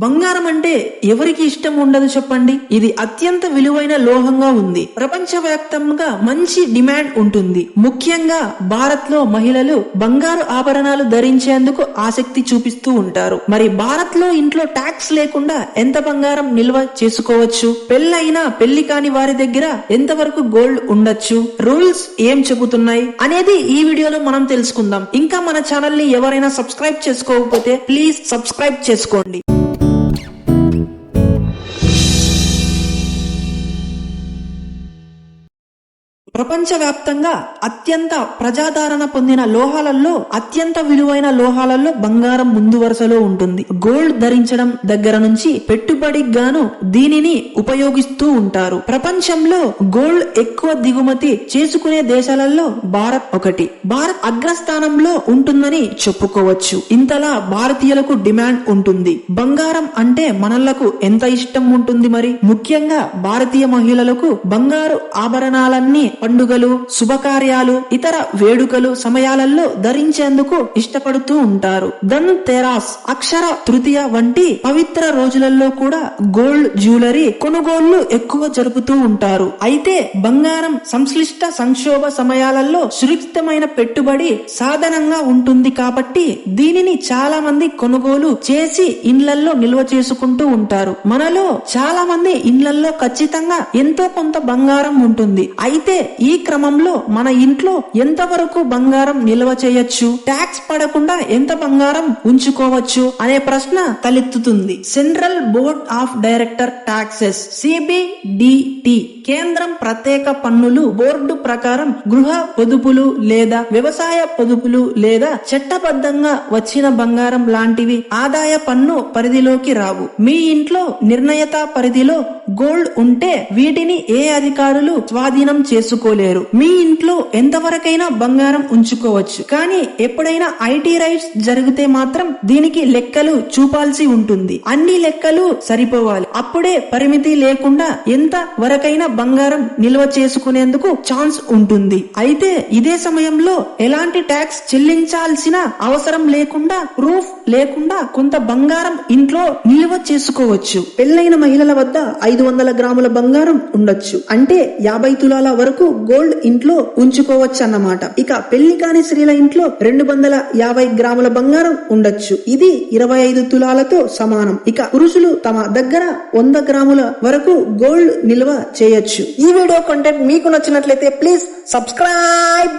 బంగారం అంటే ఎవరికి ఇష్టం ఉండదు చెప్పండి. ఇది అత్యంత విలువైన లోహంగా ఉంది. ప్రపంచవ్యాప్తంగా మంచి డిమాండ్ ఉంటుంది. ముఖ్యంగా భారత్ లో మహిళలు బంగారు ఆభరణాలు ధరించేందుకు ఆసక్తి చూపిస్తూ ఉంటారు. మరి భారత్ లో ఇంట్లో ట్యాక్స్ లేకుండా ఎంత బంగారం నిల్వ చేసుకోవచ్చు? పెళ్ళైనా పెళ్లి కాని వారి దగ్గర ఎంతవరకు గోల్డ్ ఉండొచ్చు? రూల్స్ ఏం చెబుతున్నాయి అనేది ఈ వీడియోలో మనం తెలుసుకుందాం. ఇంకా మన ఛానల్ ని ఎవరైనా సబ్స్క్రైబ్ చేసుకోకపోతే ప్లీజ్ సబ్స్క్రైబ్ చేసుకోండి. ప్రపంచవ్యాప్తంగా అత్యంత ప్రజాదరణ పొందిన లోహాలలో అత్యంత విలువైన లోహాలలో బంగారం ముందు వరుసలో ఉంటుంది. గోల్డ్ ధరించడం దగ్గర నుంచి పెట్టుబడికి గాను దీనిని ఉపయోగిస్తూ ఉంటారు. ప్రపంచంలో గోల్డ్ ఎక్కువ దిగుమతి చేసుకునే దేశాలలో భారత్ ఒకటి. భారత్ అగ్రస్థానంలో ఉంటుందని చెప్పుకోవచ్చు. ఇంతలా భారతీయులకు డిమాండ్ ఉంటుంది. బంగారం అంటే మనలకు ఎంత ఇష్టం ఉంటుంది మరి. ముఖ్యంగా భారతీయ మహిళలకు బంగారు ఆభరణాలన్నీ పండుగలు, శుభకార్యాలు, ఇతర వేడుకలు సమయాలలో ధరించేందుకు ఇష్టపడుతూ ఉంటారు. ధన్ తెరాస్, అక్షర తృతీయ వంటి పవిత్ర రోజులలో కూడా గోల్డ్ జ్యువెలరీ కొనుగోళ్లు ఎక్కువ జరుపుతూ ఉంటారు. అయితే బంగారం సంశ్లిష్ట సంక్షోభ సమయాలలో సురక్షితమైన పెట్టుబడి సాధనంగా ఉంటుంది కాబట్టి దీనిని చాలా మంది కొనుగోలు చేసి ఇండ్లల్లో నిల్వ చేసుకుంటూ ఉంటారు. మనలో చాలా మంది ఇండ్లల్లో ఖచ్చితంగా ఎంతో కొంత బంగారం ఉంటుంది. అయితే ఈ క్రమంలో మన ఇంట్లో ఎంతవరకు బంగారం నిల్వ చేయొచ్చు, ట్యాక్స్ పడకుండా ఎంత బంగారం ఉంచుకోవచ్చు అనే ప్రశ్న తలెత్తుతుంది. Central board of director taxes CBDT కేంద్రం ప్రత్యేక పన్నులు బోర్డు ప్రకారం గృహ పొదుపులు లేదా వ్యవసాయ పొదుపులు లేదా చట్టబద్ధంగా వచ్చిన బంగారం లాంటివి ఆదాయ పన్ను పరిధిలోకి రావు. మీ ఇంట్లో నిర్ణయత పరిధిలో గోల్డ్ ఉంటే వీటిని ఏ అధికారులు స్వాధీనం చేసుకోలేరు. మీ ఇంట్లో ఎంతవరకైనా బంగారం ఉంచుకోవచ్చు. కానీ ఎప్పుడైనా IT రైట్స్ జరిగితే మాత్రం దీనికి లెక్కలు చూపాల్సి ఉంటుంది. అన్ని లెక్కలు సరిపోవాలి. అప్పుడే పరిమితి లేకుండా ఎంత వరకైనా బంగారం నిల్వ చేసుకునేందుకు ఛాన్స్ ఉంటుంది. అయితే ఇదే సమయంలో ఎలాంటి ట్యాక్స్ చెల్లించాల్సిన అవసరం లేకుండా, ప్రూఫ్ లేకుండా కొంత బంగారం ఇంట్లో నిల్వ చేసుకోవచ్చు. పెళ్లైన మహిళల వద్ద 500 గ్రాముల బంగారం ఉండొచ్చు. అంటే 50 తులాల వరకు గోల్డ్ ఇంట్లో ఉంచుకోవచ్చు అన్నమాట. ఇక పెళ్లి కాని స్త్రీల ఇంట్లో 250 గ్రాముల బంగారం ఉండొచ్చు. ఇది 25 తులాలతో సమానం. ఇక పురుషులు తమ దగ్గర 100 గ్రాముల వరకు గోల్డ్ నిల్వ చేయొచ్చు. ఈ వీడియో కంటెంట్ మీకు నచ్చినట్లయితే ప్లీజ్ సబ్స్క్రైబ్.